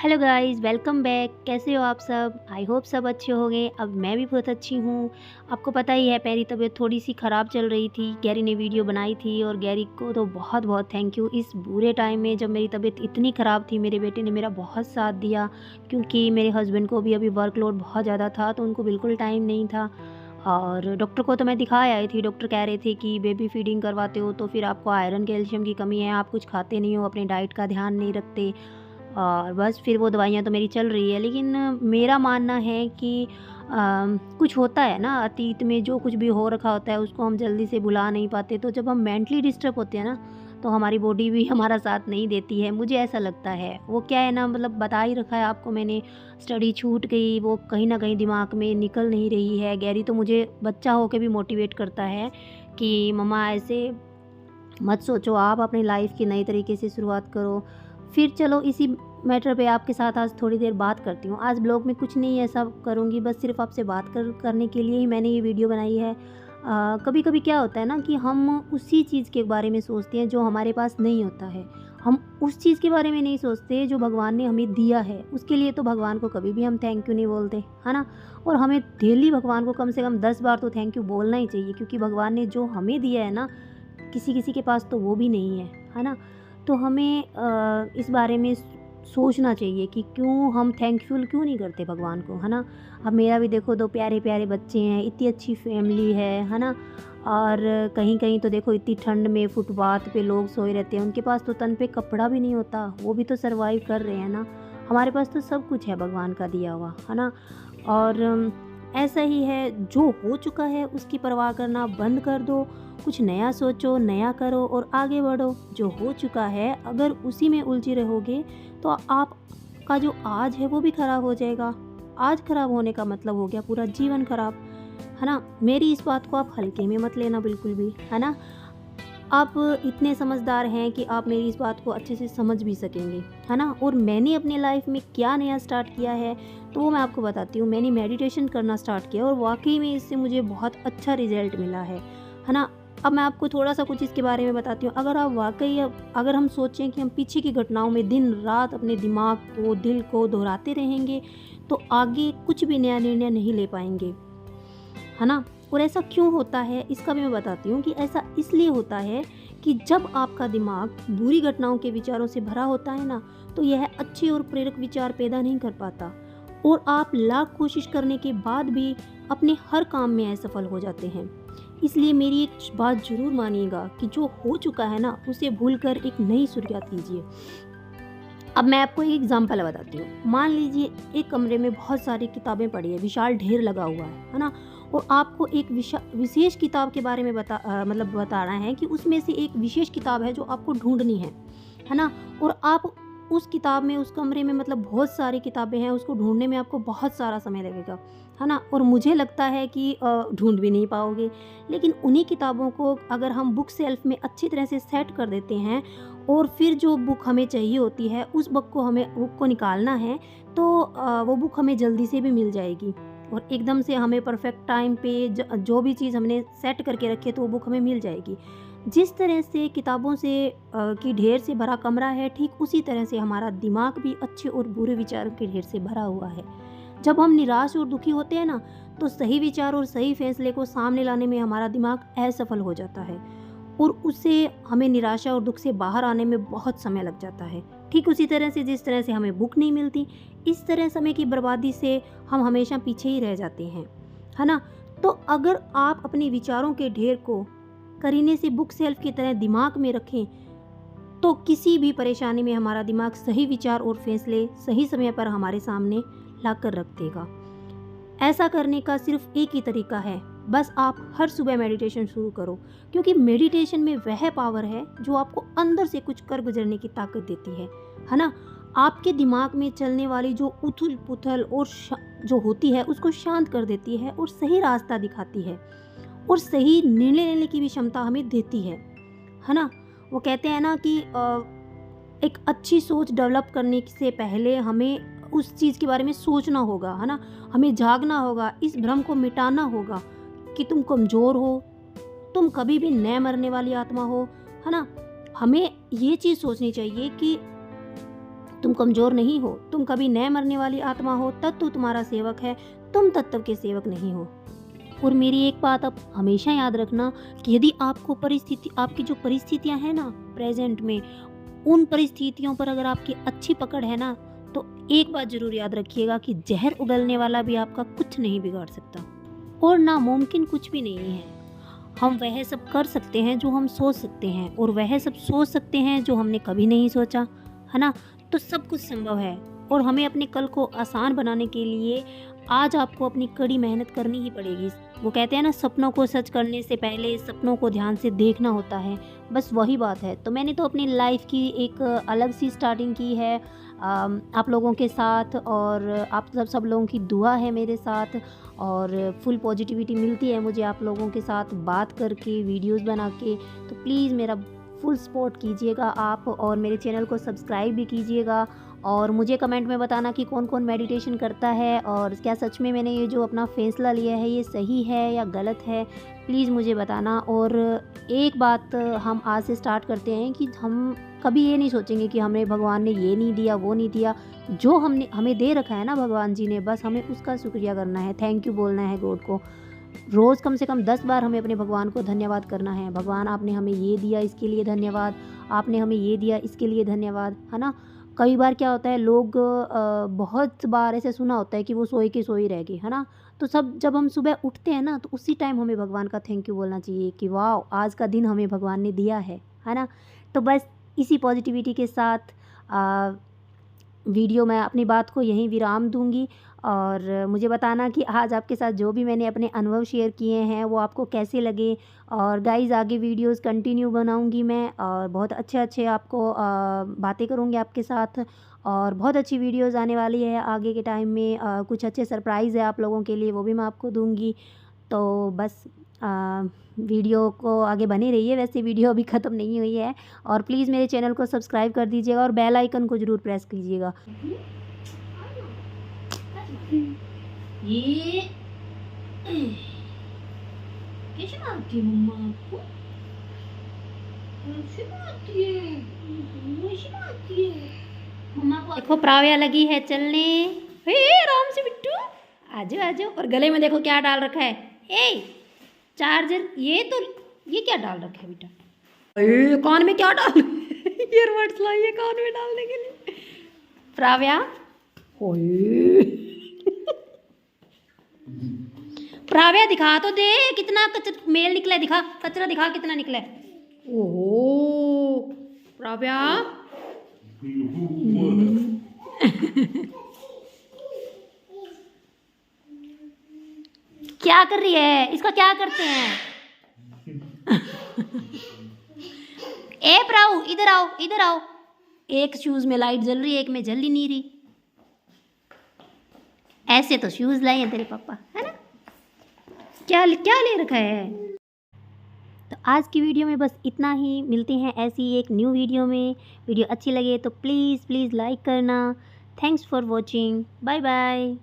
Hello guys, welcome back. कैसे हो आप सब? आई होप सब अच्छे होंगे। अब मैं भी बहुत अच्छी हूँ। आपको पता ही है मेरी तबीयत थोड़ी-सी ख़राब चल रही थी। गैरी ने वीडियो बनाई थी और गैरी को तो बहुत-बहुत थैंक यू। इस बुरे टाइम में जब मेरी तबीयत इतनी ख़राब थी, मेरे बेटे ने मेरा बहुत साथ दिया क्योंकि मेरे हस्बैंड को भी अभी वर्कलोड बहुत ज़्यादा था, तो उनको बिल्कुल टाइम नहीं था। और डॉक्टर को तो मैं दिखा आई थी। डॉक्टर कह रहे थे कि बेबी फीडिंग करवाते हो तो फिर आपको आयरन, कैल्शियम की कमी है, आप कुछ खाते नहीं हो, अपने डाइट का ध्यान नहीं रखते। और बस फिर वो दवाइयाँ तो मेरी चल रही है। लेकिन मेरा मानना है कि कुछ होता है ना, अतीत में जो कुछ भी हो रखा होता है उसको हम जल्दी से भुला नहीं पाते। तो जब हम मेंटली डिस्टर्ब होते हैं ना, तो हमारी बॉडी भी हमारा साथ नहीं देती है, मुझे ऐसा लगता है। वो क्या है ना, मतलब बता ही रखा है आपको मैंने, स्टडी छूट गई, वो कहीं न कहीं दिमाग में निकल नहीं रही है। गैरी तो मुझे बच्चा होके भी मोटिवेट करता है कि मम्मा ऐसे मत सोचो, आप अपनी लाइफ की नई तरीके से शुरुआत करो। फिर चलो इसी मैटर पे आपके साथ आज थोड़ी देर बात करती हूँ। आज ब्लॉग में कुछ नहीं ऐसा करूँगी, बस सिर्फ आपसे बात करने के लिए ही मैंने ये वीडियो बनाई है। कभी-कभी क्या होता है ना कि हम उसी चीज़ के बारे में सोचते हैं जो हमारे पास नहीं होता है। हम उस चीज़ के बारे में नहीं सोचते जो भगवान ने हमें दिया है। उसके लिए तो भगवान को कभी भी हम थैंक यू नहीं बोलते, है ना? और हमें डेली भगवान को कम से कम 10 बार तो थैंक यू बोलना ही चाहिए, क्योंकि भगवान ने जो हमें दिया है ना, किसी-किसी के पास तो वो भी नहीं है ना? तो हमें इस बारे में सोचना चाहिए कि क्यों हम थैंकफुल क्यों नहीं करते भगवान को, है ना? अब मेरा भी देखो 2 प्यारे-प्यारे बच्चे हैं, इतनी अच्छी फैमिली है ना? और कहीं-कहीं तो देखो इतनी ठंड में फुटपाथ पे लोग सोए रहते हैं, उनके पास तो तन पे कपड़ा भी नहीं होता, वो भी तो सर्वाइव कर रहे हैं ना। हमारे पास तो सब कुछ है भगवान का दिया हुआ, है ना? और ऐसा ही है, जो हो चुका है उसकी परवाह करना बंद कर दो। कुछ नया सोचो, नया करो और आगे बढ़ो। जो हो चुका है अगर उसी में उलझे रहोगे तो आपका जो आज है वो भी ख़राब हो जाएगा। आज ख़राब होने का मतलब हो गया पूरा जीवन ख़राब, है ना? मेरी इस बात को आप हल्के में मत लेना बिल्कुल भी, है ना? आप इतने समझदार हैं कि आप मेरी इस बात को अच्छे से समझ भी सकेंगे, है ना? और मैंने अपने लाइफ में क्या नया स्टार्ट किया है, तो वो मैं आपको बताती हूँ। मैंने मेडिटेशन करना स्टार्ट किया और वाक़ई में इससे मुझे बहुत अच्छा रिज़ल्ट मिला है ना? अब मैं आपको थोड़ा-सा कुछ इसके बारे में बताती हूँ। अगर आप वाक़ई अगर हम सोचें कि हम पीछे की घटनाओं में दिन-रात अपने दिमाग को, दिल को दोहराते रहेंगे, तो आगे कुछ भी नया निर्णय नहीं ले पाएँगे। है ना? और ऐसा क्यों होता है इसका भी मैं बताती हूँ कि ऐसा इसलिए होता है कि जब आपका दिमाग बुरी घटनाओं के विचारों से भरा होता है ना, तो यह अच्छे और प्रेरक विचार पैदा नहीं कर पाता और आप लाख कोशिश करने के बाद भी अपने हर काम में असफल हो जाते हैं। इसलिए मेरी एक बात ज़रूर मानिएगा कि जो हो चुका है ना, उसे भूलकर एक नई शुरुआत कीजिए। अब मैं आपको एक एग्जांपल बताती हूँ। मान लीजिए एक कमरे में बहुत सारी किताबें पड़ी है, विशाल ढेर लगा हुआ है ना? और आपको एक विशेष किताब के बारे में मतलब बताना है कि उसमें से एक विशेष किताब है जो आपको ढूँढनी है ना? और आप उस किताब में, उस कमरे में, मतलब बहुत सारी किताबें हैं, उसको ढूँढने में आपको बहुत सारा समय लगेगा, है ना? और मुझे लगता है कि ढूँढ भी नहीं पाओगे। लेकिन उन्हीं किताबों को अगर हम बुक शेल्फ में अच्छी तरह से सेट कर देते हैं और फिर जो बुक हमें चाहिए होती है उस बुक को निकालना है, तो वो बुक हमें जल्दी से भी मिल जाएगी और एकदम से हमें परफेक्ट टाइम पे जो भी चीज़ हमने सेट करके रखी है तो वो बुक हमें मिल जाएगी। जिस तरह से किताबों से की ढेर से भरा कमरा है, ठीक उसी तरह से हमारा दिमाग भी अच्छे और बुरे विचारों के ढेर से भरा हुआ है। जब हम निराश और दुखी होते हैं ना, तो सही विचार और सही फैसले को सामने लाने में हमारा दिमाग असफल हो जाता है और उससे हमें निराशा और दुख से बाहर आने में बहुत समय लग जाता है। ठीक उसी तरह से जिस तरह से हमें बुक नहीं मिलती, इस तरह समय की बर्बादी से हम हमेशा पीछे ही रह जाते हैं, है ना? तो अगर आप अपने विचारों के ढेर को करीने से बुक शेल्फ की तरह दिमाग में रखें, तो किसी भी परेशानी में हमारा दिमाग सही विचार और फैसले सही समय पर हमारे सामने लाकर रख देगा। ऐसा करने का सिर्फ एक ही तरीका है, बस आप हर सुबह मेडिटेशन शुरू करो, क्योंकि मेडिटेशन में वह पावर है जो आपको अंदर से कुछ कर गुजरने की ताकत देती है ना? आपके दिमाग में चलने वाली जो उथल-पुथल और जो होती है उसको शांत कर देती है और सही रास्ता दिखाती है और सही निर्णय लेने की भी क्षमता हमें देती है ना? वो कहते हैं ना कि एक अच्छी सोच डेवलप करने से पहले हमें उस चीज़ के बारे में सोचना होगा, है ना? हमें जागना होगा, इस भ्रम को मिटाना होगा कि तुम कमज़ोर हो, तुम कभी भी न मरने वाली आत्मा हो, है ना? हमें ये चीज़ सोचनी चाहिए कि तुम कमज़ोर नहीं हो, तुम कभी न मरने वाली आत्मा हो, तत्व तुम्हारा सेवक है, तुम तत्व के सेवक नहीं हो। और मेरी एक बात आप हमेशा याद रखना कि यदि आपकी जो परिस्थितियाँ हैं ना प्रेजेंट में, उन परिस्थितियों पर अगर आपकी अच्छी पकड़ है ना, तो एक बात ज़रूर याद रखिएगा कि जहर उगलने वाला भी आपका कुछ नहीं बिगाड़ सकता और नामुमकिन कुछ भी नहीं है। हम वह सब कर सकते हैं जो हम सोच सकते हैं, और वह सब सोच सकते हैं जो हमने कभी नहीं सोचा, है ना। तो सब कुछ संभव है, और हमें अपने कल को आसान बनाने के लिए आज आपको अपनी कड़ी मेहनत करनी ही पड़ेगी। वो कहते हैं ना, सपनों को सच करने से पहले सपनों को ध्यान से देखना होता है, बस वही बात है। तो मैंने तो अपनी लाइफ की एक अलग सी स्टार्टिंग की है आप लोगों के साथ, और आप सब लोगों की दुआ है मेरे साथ, और फुल पॉजिटिविटी मिलती है मुझे आप लोगों के साथ बात करके, वीडियोस बना के। तो प्लीज़ मेरा फुल सपोर्ट कीजिएगा आप, और मेरे चैनल को सब्सक्राइब भी कीजिएगा, और मुझे कमेंट में बताना कि कौन कौन मेडिटेशन करता है, और क्या सच में मैंने ये जो अपना फ़ैसला लिया है ये सही है या गलत है, प्लीज़ मुझे बताना। और एक बात हम आज से स्टार्ट करते हैं कि हम कभी ये नहीं सोचेंगे कि हमें भगवान ने ये नहीं दिया, वो नहीं दिया। जो हमें दे रखा है ना भगवान जी ने, बस हमें उसका शुक्रिया करना है, थैंक यू बोलना है गॉड को। रोज़ कम से कम 10 बार हमें अपने भगवान को धन्यवाद करना है। भगवान, आपने हमें ये दिया, इसके लिए धन्यवाद, आपने हमें ये दिया, इसके लिए धन्यवाद, है ना। कई बार क्या होता है, लोग बहुत बार ऐसे सुना होता है कि वो सोए के सोए रह गए, है ना। तो जब हम सुबह उठते हैं ना, तो उसी टाइम हमें भगवान का थैंक यू बोलना चाहिए कि वाह, आज का दिन हमें भगवान ने दिया है ना। तो बस इसी पॉजिटिविटी के साथ वीडियो मैं अपनी बात को यहीं विराम दूंगी, और मुझे बताना कि आज आपके साथ जो भी मैंने अपने अनुभव शेयर किए हैं वो आपको कैसे लगे। और गाइज़, आगे वीडियोस कंटिन्यू बनाऊंगी मैं, और बहुत अच्छे आपको बातें करूंगी आपके साथ, और बहुत अच्छी वीडियोस आने वाली है आगे के टाइम में। कुछ अच्छे सरप्राइज़ है आप लोगों के लिए, वो भी मैं आपको दूंगी। तो बस वीडियो को आगे बने रहिए। वैसे वीडियो अभी ख़त्म नहीं हुई है, और प्लीज़ मेरे चैनल को सब्सक्राइब कर दीजिएगा, और बेल आइकन को ज़रूर प्रेस कीजिएगा। ये कैसे मारती है मम्मा आपको? कैसे मारती है? कैसे मारती है? मम्मा को देखो प्राव्या लगी है चलने। हे राम से बिट्टू, आजो आजो। और गले में देखो क्या डाल रखा है, ए चार्जर। ये क्या डाल रखा है बेटा? ए कान में क्या डाल ईयरबड्स लाइए कान में डालने के लिए। प्राव्या, ओए प्राव्या दिखा तो दे कितना मेल निकला है, दिखा कचरा, दिखा कितना निकला है। ओहो प्राव्या क्या कर रही है? इसका क्या करते हैं? ए प्राऊ, इधर आओ, इधर आओ। एक शूज में लाइट जल रही है, एक में जल ही नहीं रही। ऐसे तो शूज लाए हैं तेरे पापा, है ना। क्या क्या ले रखा है। तो आज की वीडियो में बस इतना ही। मिलते हैं ऐसी एक न्यू वीडियो में। वीडियो अच्छी लगे तो प्लीज़ लाइक करना। Thanks for watching, bye bye.